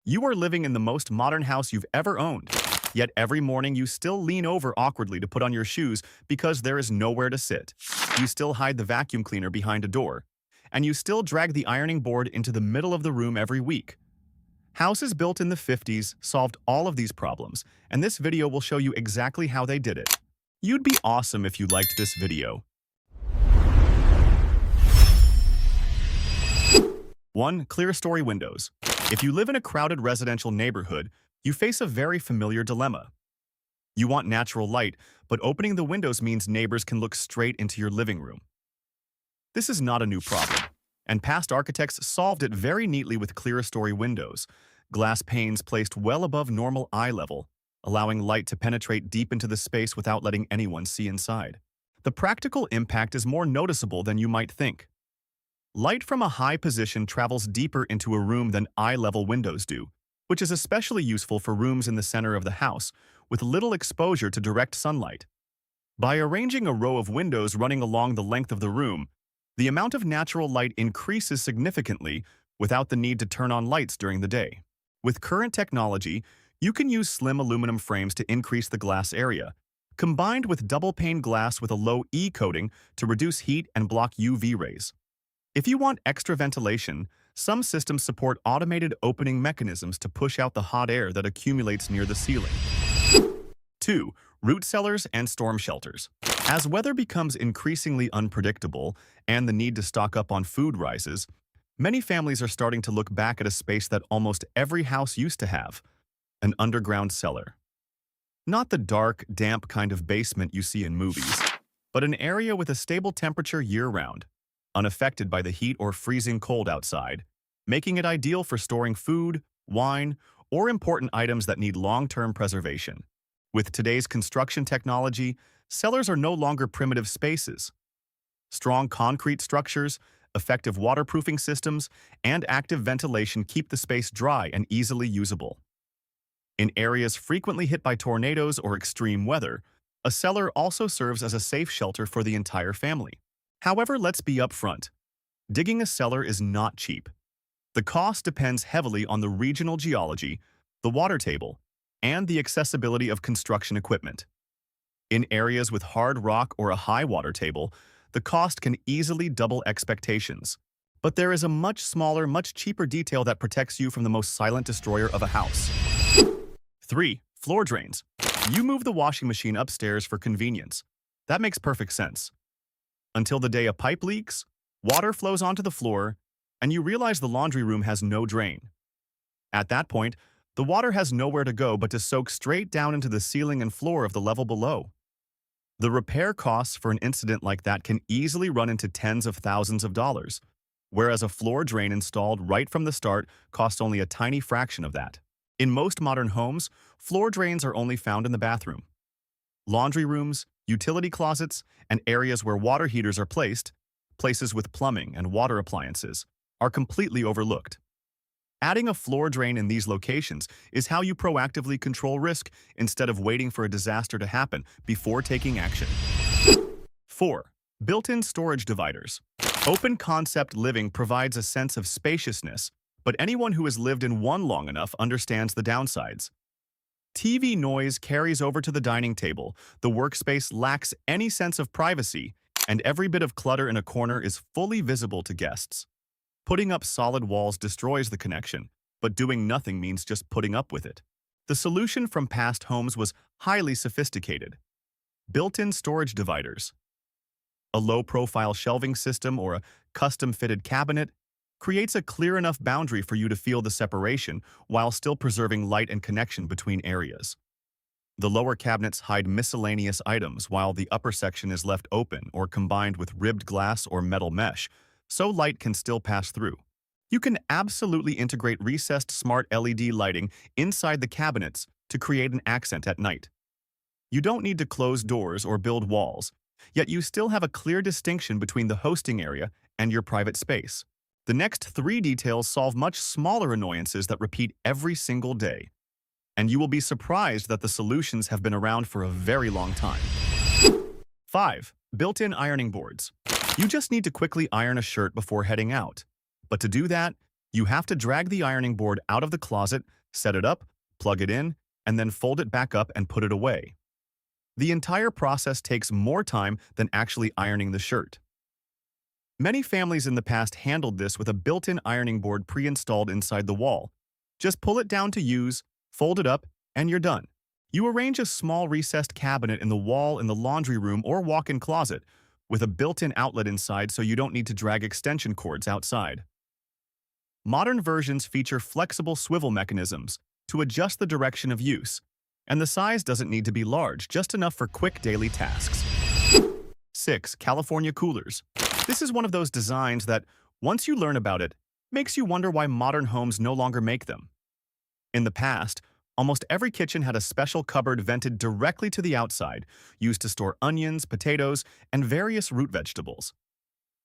You are living in the most modern house you've ever owned, yet every morning you still lean over awkwardly to put on your shoes because there is nowhere to sit. You still hide the vacuum cleaner behind a door, and you still drag the ironing board into the middle of the room every week. Houses built in the 50s solved all of these problems, and this video will show you exactly how they did it. You'd be awesome if you liked this video. 1. Clear-story windows. If you live in a crowded residential neighborhood, you face a very familiar dilemma. You want natural light, but opening the windows means neighbors can look straight into your living room. This is not a new problem, and past architects solved it very neatly with clear-story windows, glass panes placed well above normal eye level, allowing light to penetrate deep into the space without letting anyone see inside. The practical impact is more noticeable than you might think. Light from a high position travels deeper into a room than eye-level windows do, which is especially useful for rooms in the center of the house, with little exposure to direct sunlight. By arranging a row of windows running along the length of the room, the amount of natural light increases significantly without the need to turn on lights during the day. With current technology, you can use slim aluminum frames to increase the glass area, combined with double-pane glass with a low E coating to reduce heat and block UV rays. If you want extra ventilation, some systems support automated opening mechanisms to push out the hot air that accumulates near the ceiling. 2. Root cellars and storm shelters. As weather becomes increasingly unpredictable and the need to stock up on food rises, many families are starting to look back at a space that almost every house used to have: an underground cellar. Not the dark, damp kind of basement you see in movies, but an area with a stable temperature year-round, unaffected by the heat or freezing cold outside, making it ideal for storing food, wine, or important items that need long-term preservation. With today's construction technology, cellars are no longer primitive spaces. Strong concrete structures, effective waterproofing systems, and active ventilation keep the space dry and easily usable. In areas frequently hit by tornadoes or extreme weather, a cellar also serves as a safe shelter for the entire family. However, let's be upfront. Digging a cellar is not cheap. The cost depends heavily on the regional geology, the water table, and the accessibility of construction equipment. In areas with hard rock or a high water table, the cost can easily double expectations. But there is a much smaller, much cheaper detail that protects you from the most silent destroyer of a house. 3. Floor drains. You move the washing machine upstairs for convenience. That makes perfect sense. Until the day a pipe leaks, water flows onto the floor, and you realize the laundry room has no drain. At that point, the water has nowhere to go but to soak straight down into the ceiling and floor of the level below. The repair costs for an incident like that can easily run into tens of thousands of dollars, whereas a floor drain installed right from the start costs only a tiny fraction of that. In most modern homes, floor drains are only found in the bathroom. Laundry rooms, utility closets, and areas where water heaters are placed, places with plumbing and water appliances, are completely overlooked. Adding a floor drain in these locations is how you proactively control risk instead of waiting for a disaster to happen before taking action. 4. Built-in storage dividers. Open-concept living provides a sense of spaciousness, but anyone who has lived in one long enough understands the downsides. TV noise carries over to the dining table, the workspace lacks any sense of privacy, and every bit of clutter in a corner is fully visible to guests. Putting up solid walls destroys the connection, but doing nothing means just putting up with it. The solution from past homes was highly sophisticated. Built-in storage dividers. A low-profile shelving system or a custom-fitted cabinet creates a clear enough boundary for you to feel the separation while still preserving light and connection between areas. The lower cabinets hide miscellaneous items while the upper section is left open or combined with ribbed glass or metal mesh, so light can still pass through. You can absolutely integrate recessed smart LED lighting inside the cabinets to create an accent at night. You don't need to close doors or build walls, yet you still have a clear distinction between the hosting area and your private space. The next 3 details solve much smaller annoyances that repeat every single day, and you will be surprised that the solutions have been around for a very long time. 5. Built-in ironing boards. You just need to quickly iron a shirt before heading out. But to do that, You have to drag the ironing board out of the closet, set it up, plug it in, and then fold it back up and put it away. The entire process takes more time than actually ironing the shirt. Many families in the past handled this with a built-in ironing board pre-installed inside the wall. Just pull it down to use, fold it up, and you're done. You arrange a small recessed cabinet in the wall in the laundry room or walk-in closet with a built-in outlet inside so you don't need to drag extension cords outside. Modern versions feature flexible swivel mechanisms to adjust the direction of use, and the size doesn't need to be large, just enough for quick daily tasks. 6. California coolers. This is one of those designs that, once you learn about it, makes you wonder why modern homes no longer make them. In the past, almost every kitchen had a special cupboard vented directly to the outside, used to store onions, potatoes, and various root vegetables.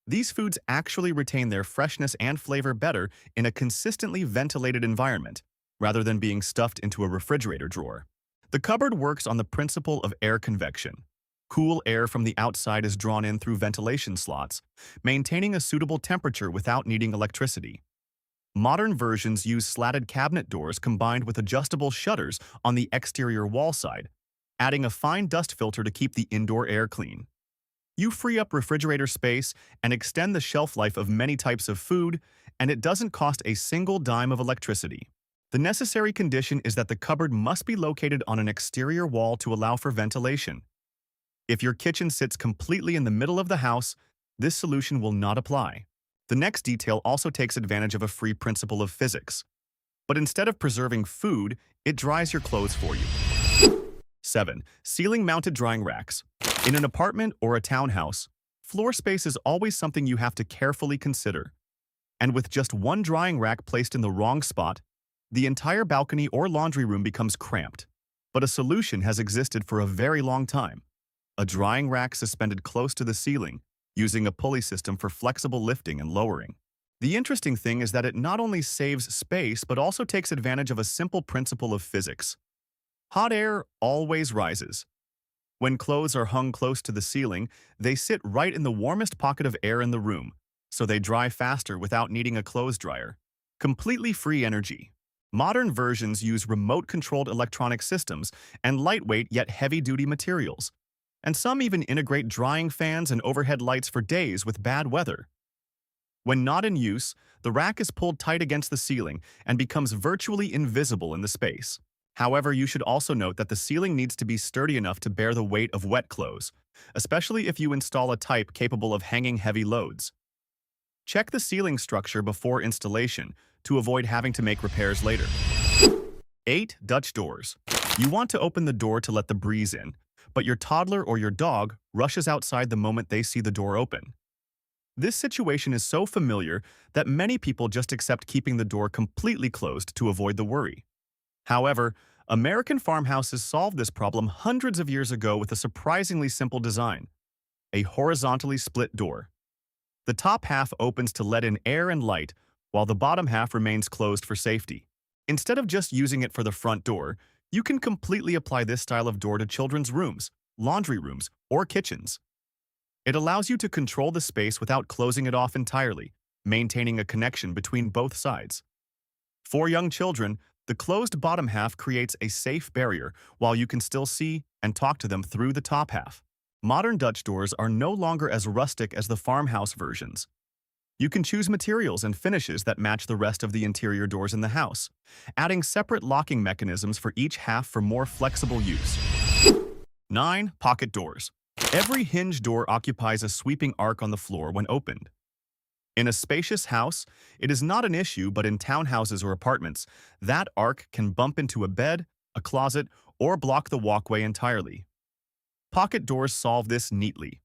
These foods actually retain their freshness and flavor better in a consistently ventilated environment, rather than being stuffed into a refrigerator drawer. The cupboard works on the principle of air convection. Cool air from the outside is drawn in through ventilation slots, maintaining a suitable temperature without needing electricity. Modern versions use slatted cabinet doors combined with adjustable shutters on the exterior wall side, adding a fine dust filter to keep the indoor air clean. You free up refrigerator space and extend the shelf life of many types of food, and it doesn't cost a single dime of electricity. The necessary condition is that the cupboard must be located on an exterior wall to allow for ventilation. If your kitchen sits completely in the middle of the house, this solution will not apply. The next detail also takes advantage of a free principle of physics. But instead of preserving food, it dries your clothes for you. 7. Ceiling-mounted drying racks. In an apartment or a townhouse, floor space is always something you have to carefully consider. And with just one drying rack placed in the wrong spot, the entire balcony or laundry room becomes cramped. But a solution has existed for a very long time. A drying rack suspended close to the ceiling, using a pulley system for flexible lifting and lowering. The interesting thing is that it not only saves space but also takes advantage of a simple principle of physics. Hot air always rises. When clothes are hung close to the ceiling, they sit right in the warmest pocket of air in the room, so they dry faster without needing a clothes dryer. Completely free energy. Modern versions use remote-controlled electronic systems and lightweight yet heavy-duty materials. And some even integrate drying fans and overhead lights for days with bad weather. When not in use, the rack is pulled tight against the ceiling and becomes virtually invisible in the space. However, you should also note that the ceiling needs to be sturdy enough to bear the weight of wet clothes, especially if you install a type capable of hanging heavy loads. Check the ceiling structure before installation to avoid having to make repairs later. 8. Dutch doors. You want to open the door to let the breeze in, but your toddler or your dog rushes outside the moment they see the door open. This situation is so familiar that many people just accept keeping the door completely closed to avoid the worry. However, American farmhouses solved this problem hundreds of years ago with a surprisingly simple design: a horizontally split door. The top half opens to let in air and light, while the bottom half remains closed for safety. Instead of just using it for the front door, you can completely apply this style of door to children's rooms, laundry rooms, or kitchens. It allows you to control the space without closing it off entirely, maintaining a connection between both sides. For young children, the closed bottom half creates a safe barrier while you can still see and talk to them through the top half. Modern Dutch doors are no longer as rustic as the farmhouse versions. You can choose materials and finishes that match the rest of the interior doors in the house, adding separate locking mechanisms for each half for more flexible use. 9. Pocket doors. Every hinge door occupies a sweeping arc on the floor when opened. In a spacious house, it is not an issue, but in townhouses or apartments, that arc can bump into a bed, a closet, or block the walkway entirely. Pocket doors solve this neatly.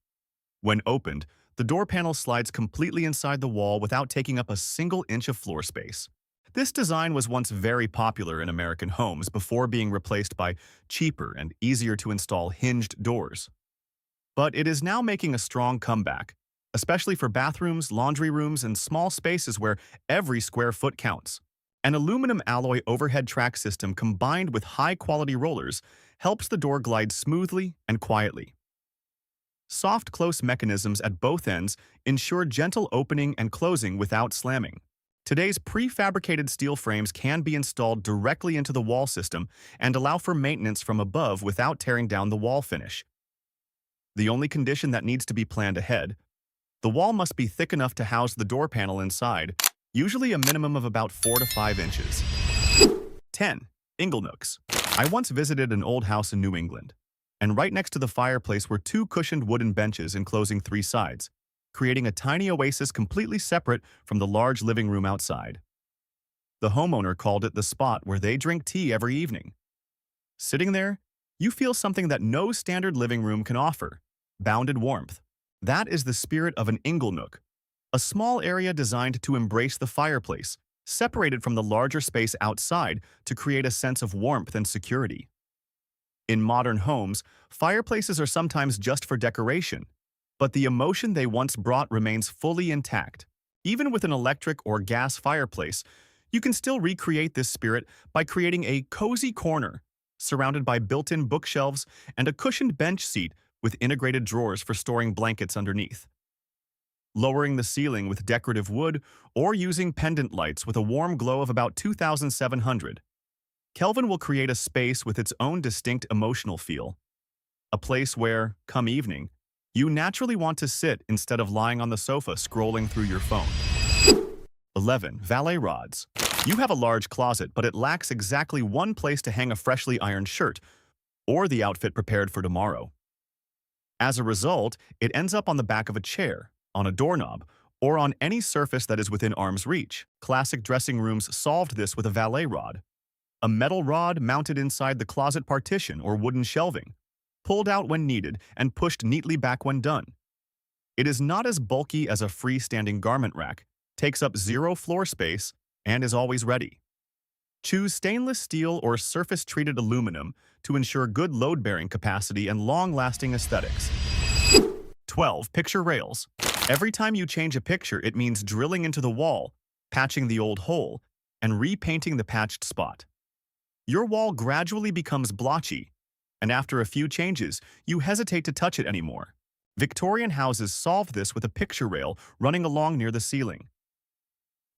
When opened, the door panel slides completely inside the wall without taking up a single inch of floor space. This design was once very popular in American homes before being replaced by cheaper and easier to install hinged doors. But it is now making a strong comeback, especially for bathrooms, laundry rooms, and small spaces where every square foot counts. An aluminum alloy overhead track system combined with high-quality rollers helps the door glide smoothly and quietly. Soft close mechanisms at both ends ensure gentle opening and closing without slamming. Today's prefabricated steel frames can be installed directly into the wall system and allow for maintenance from above without tearing down the wall finish. The only condition that needs to be planned ahead: the wall must be thick enough to house the door panel inside, usually a minimum of about 4 to 5 inches. 10. Inglenooks. I once visited an old house in New England, and right next to the fireplace were 2 cushioned wooden benches enclosing 3 sides, creating a tiny oasis completely separate from the large living room outside. The homeowner called it the spot where they drink tea every evening. Sitting there, you feel something that no standard living room can offer: bounded warmth. That is the spirit of an Inglenook, a small area designed to embrace the fireplace, separated from the larger space outside to create a sense of warmth and security. In modern homes, fireplaces are sometimes just for decoration, but the emotion they once brought remains fully intact. Even with an electric or gas fireplace, you can still recreate this spirit by creating a cozy corner, surrounded by built-in bookshelves and a cushioned bench seat with integrated drawers for storing blankets underneath. Lowering the ceiling with decorative wood or using pendant lights with a warm glow of about 2,700 Kelvin will create a space with its own distinct emotional feel. A place where, come evening, you naturally want to sit instead of lying on the sofa scrolling through your phone. 11. Valet rods. You have a large closet, but it lacks exactly one place to hang a freshly ironed shirt or the outfit prepared for tomorrow. As a result, it ends up on the back of a chair, on a doorknob, or on any surface that is within arm's reach. Classic dressing rooms solved this with a valet rod, a metal rod mounted inside the closet partition or wooden shelving, pulled out when needed and pushed neatly back when done. It is not as bulky as a freestanding garment rack, takes up zero floor space, and is always ready. Choose stainless steel or surface-treated aluminum to ensure good load-bearing capacity and long-lasting aesthetics. 12. Picture rails. Every time you change a picture, it means drilling into the wall, patching the old hole, and repainting the patched spot. Your wall gradually becomes blotchy, and after a few changes, you hesitate to touch it anymore. Victorian houses solved this with a picture rail running along near the ceiling.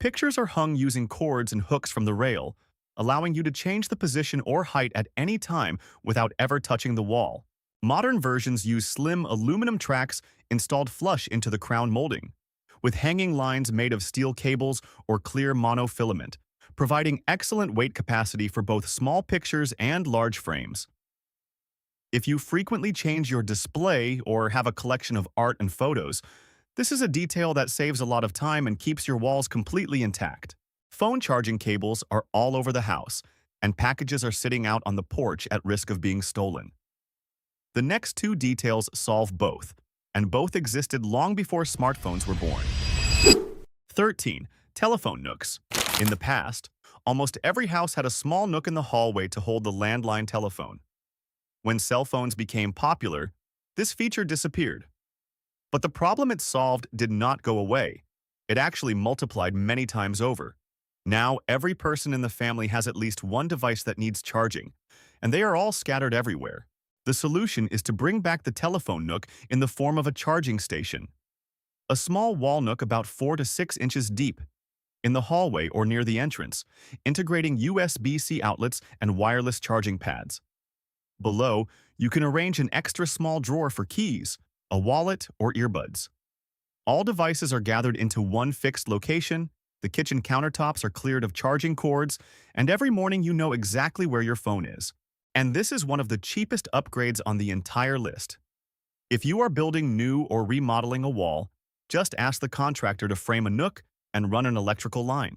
Pictures are hung using cords and hooks from the rail, allowing you to change the position or height at any time without ever touching the wall. Modern versions use slim aluminum tracks installed flush into the crown molding, with hanging lines made of steel cables or clear monofilament, providing excellent weight capacity for both small pictures and large frames. If you frequently change your display or have a collection of art and photos, this is a detail that saves a lot of time and keeps your walls completely intact. Phone charging cables are all over the house, and packages are sitting out on the porch at risk of being stolen. The next 2 details solve both, and both existed long before smartphones were born. 13. Telephone nooks. In the past, almost every house had a small nook in the hallway to hold the landline telephone. When cell phones became popular, this feature disappeared. But the problem it solved did not go away. It actually multiplied many times over. Now, every person in the family has at least one device that needs charging, and they are all scattered everywhere. The solution is to bring back the telephone nook in the form of a charging station. A small wall nook about 4 to 6 inches deep, in the hallway or near the entrance, integrating USB-C outlets and wireless charging pads. Below, you can arrange an extra small drawer for keys, a wallet, or earbuds. All devices are gathered into one fixed location, the kitchen countertops are cleared of charging cords, and every morning you know exactly where your phone is. And this is one of the cheapest upgrades on the entire list. If you are building new or remodeling a wall, just ask the contractor to frame a nook and run an electrical line.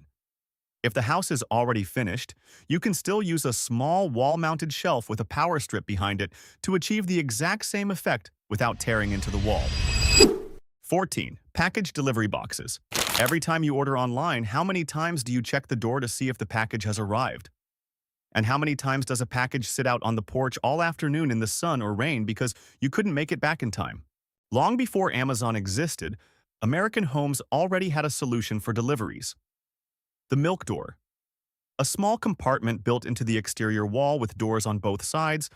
If the house is already finished, you can still use a small wall-mounted shelf with a power strip behind it to achieve the exact same effect without tearing into the wall. 14. Package delivery boxes. Every time you order online, how many times do you check the door to see if the package has arrived? And how many times does a package sit out on the porch all afternoon in the sun or rain because you couldn't make it back in time? Long before Amazon existed, American homes already had a solution for deliveries. The milk door. A small compartment built into the exterior wall with doors on both sides.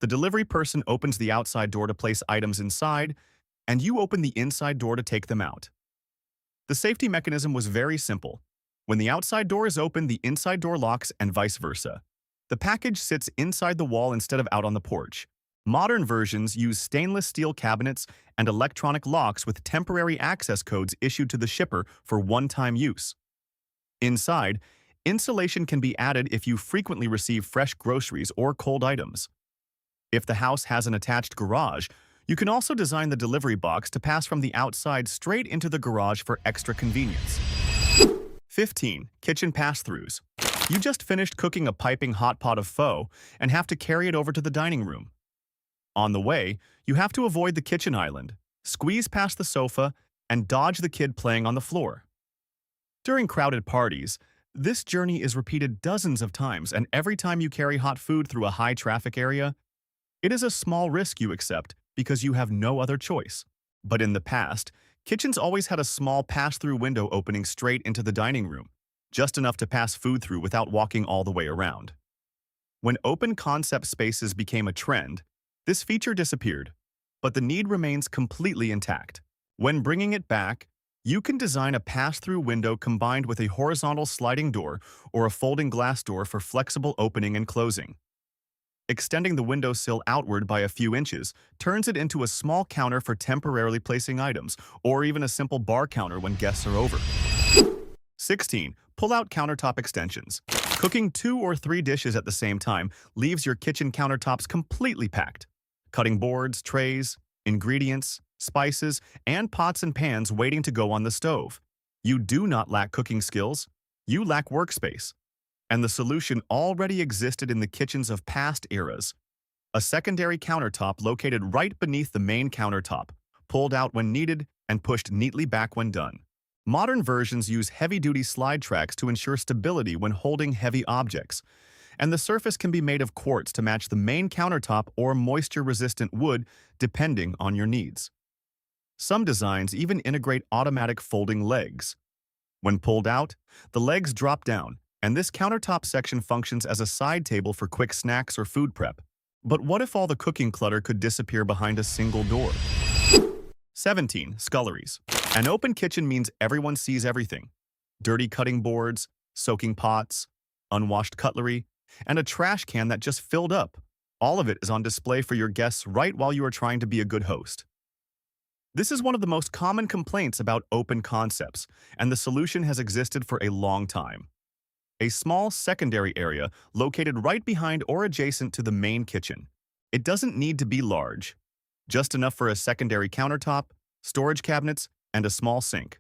The delivery person opens the outside door to place items inside, and you open the inside door to take them out. The safety mechanism was very simple. When the outside door is open, the inside door locks and vice versa. The package sits inside the wall instead of out on the porch. Modern versions use stainless steel cabinets and electronic locks with temporary access codes issued to the shipper for one-time use. Inside, insulation can be added if you frequently receive fresh groceries or cold items. If the house has an attached garage, you can also design the delivery box to pass from the outside straight into the garage for extra convenience. 15. Kitchen pass-throughs. You just finished cooking a piping hot pot of pho and have to carry it over to the dining room. On the way, you have to avoid the kitchen island, squeeze past the sofa, and dodge the kid playing on the floor. During crowded parties, this journey is repeated dozens of times, and every time you carry hot food through a high-traffic area, it is a small risk you accept because you have no other choice. But in the past, kitchens always had a small pass-through window opening straight into the dining room, just enough to pass food through without walking all the way around. When open-concept spaces became a trend, this feature disappeared, but the need remains completely intact. When bringing it back, you can design a pass-through window combined with a horizontal sliding door or a folding glass door for flexible opening and closing. Extending the windowsill outward by a few inches turns it into a small counter for temporarily placing items, or even a simple bar counter when guests are over. 16. Pull-out countertop extensions. Cooking 2 or 3 dishes at the same time leaves your kitchen countertops completely packed. Cutting boards, trays, ingredients, spices, and pots and pans waiting to go on the stove. You do not lack cooking skills. You lack workspace. And the solution already existed in the kitchens of past eras. A secondary countertop located right beneath the main countertop, pulled out when needed and pushed neatly back when done. Modern versions use heavy-duty slide tracks to ensure stability when holding heavy objects, and the surface can be made of quartz to match the main countertop or moisture-resistant wood depending on your needs. Some designs even integrate automatic folding legs. When pulled out, the legs drop down, and this countertop section functions as a side table for quick snacks or food prep. But what if all the cooking clutter could disappear behind a single door? 17. Sculleries. An open kitchen means everyone sees everything. Dirty cutting boards, soaking pots, unwashed cutlery, and a trash can that just filled up. All of it is on display for your guests right while you are trying to be a good host. This is one of the most common complaints about open concepts, and the solution has existed for a long time. A small secondary area located right behind or adjacent to the main kitchen. It doesn't need to be large, just enough for a secondary countertop, storage cabinets, and a small sink.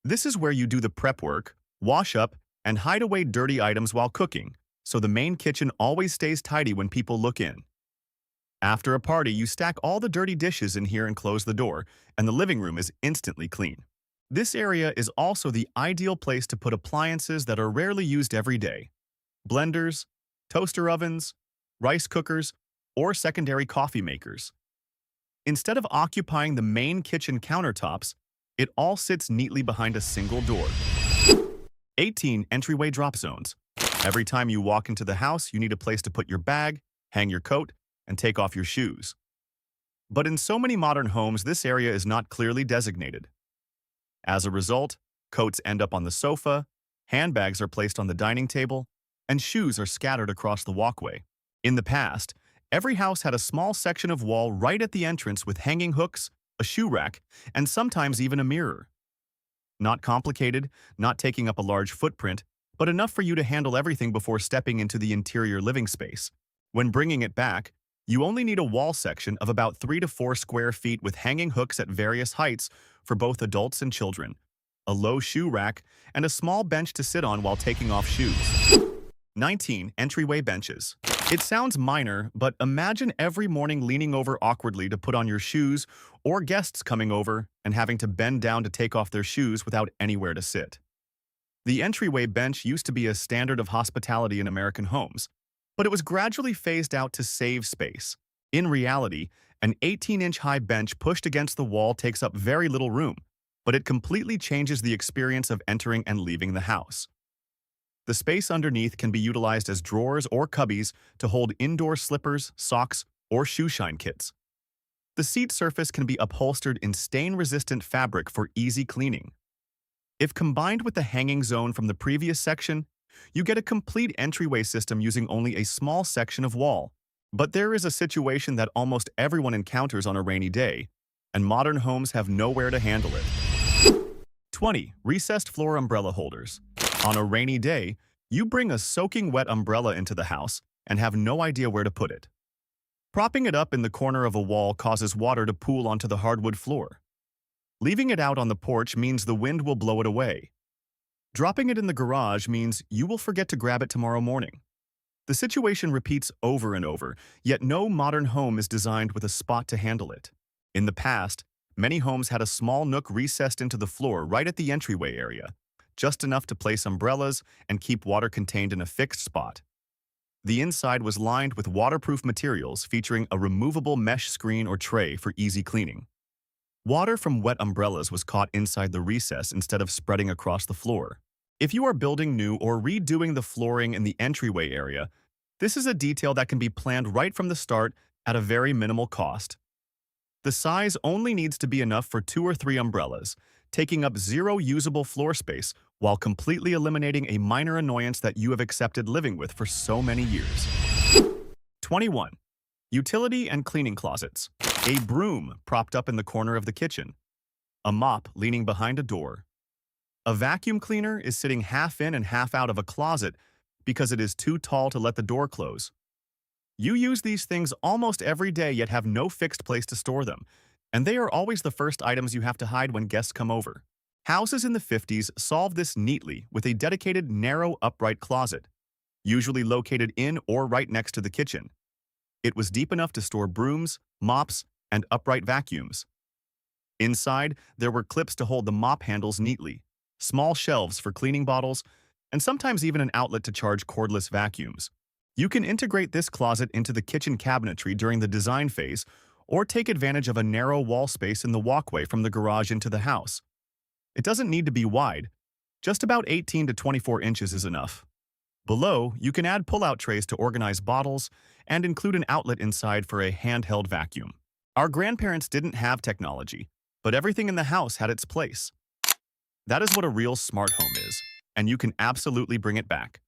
This is where you do the prep work, wash up, and hide away dirty items while cooking, so the main kitchen always stays tidy when people look in. After a party, you stack all the dirty dishes in here and close the door, and the living room is instantly clean. This area is also the ideal place to put appliances that are rarely used every day. Blenders, toaster ovens, rice cookers, or secondary coffee makers. Instead of occupying the main kitchen countertops, it all sits neatly behind a single door. 18. Entryway drop zones. Every time you walk into the house, you need a place to put your bag, hang your coat, and take off your shoes. But in so many modern homes, this area is not clearly designated. As a result, coats end up on the sofa, handbags are placed on the dining table, and shoes are scattered across the walkway. In the past, every house had a small section of wall right at the entrance with hanging hooks, a shoe rack, and sometimes even a mirror. Not complicated, not taking up a large footprint, but enough for you to handle everything before stepping into the interior living space. When bringing it back, you only need a wall section of about 3 to 4 square feet with hanging hooks at various heights for both adults and children, a low shoe rack, and a small bench to sit on while taking off shoes. 19. Entryway benches. It sounds minor, but imagine every morning leaning over awkwardly to put on your shoes, or guests coming over and having to bend down to take off their shoes without anywhere to sit. The entryway bench used to be a standard of hospitality in American homes, but it was gradually phased out to save space. In reality, an 18-inch high bench pushed against the wall takes up very little room, but it completely changes the experience of entering and leaving the house. The space underneath can be utilized as drawers or cubbies to hold indoor slippers, socks, or shoe shine kits. The seat surface can be upholstered in stain-resistant fabric for easy cleaning. If combined with the hanging zone from the previous section, you get a complete entryway system using only a small section of wall. But there is a situation that almost everyone encounters on a rainy day, and modern homes have nowhere to handle it. 20. Recessed floor umbrella holders. On a rainy day, you bring a soaking wet umbrella into the house and have no idea where to put it. Propping it up in the corner of a wall causes water to pool onto the hardwood floor. Leaving it out on the porch means the wind will blow it away. Dropping it in the garage means you will forget to grab it tomorrow morning. The situation repeats over and over, yet no modern home is designed with a spot to handle it. In the past, many homes had a small nook recessed into the floor right at the entryway area, just enough to place umbrellas and keep water contained in a fixed spot. The inside was lined with waterproof materials featuring a removable mesh screen or tray for easy cleaning. Water from wet umbrellas was caught inside the recess instead of spreading across the floor. If you are building new or redoing the flooring in the entryway area, this is a detail that can be planned right from the start at a very minimal cost. The size only needs to be enough for 2 or 3 umbrellas, taking up zero usable floor space while completely eliminating a minor annoyance that you have accepted living with for so many years. 21. Utility and cleaning closets. A broom propped up in the corner of the kitchen. A mop leaning behind a door. A vacuum cleaner is sitting half in and half out of a closet because it is too tall to let the door close. You use these things almost every day yet have no fixed place to store them, and they are always the first items you have to hide when guests come over. Houses in the 50s solved this neatly with a dedicated narrow upright closet, usually located in or right next to the kitchen. It was deep enough to store brooms, mops, and upright vacuums. Inside, there were clips to hold the mop handles neatly, small shelves for cleaning bottles, and sometimes even an outlet to charge cordless vacuums. You can integrate this closet into the kitchen cabinetry during the design phase or take advantage of a narrow wall space in the walkway from the garage into the house. It doesn't need to be wide. Just about 18 to 24 inches is enough. Below, you can add pull-out trays to organize bottles and include an outlet inside for a handheld vacuum. Our grandparents didn't have technology, but everything in the house had its place. That is what a real smart home is, and you can absolutely bring it back.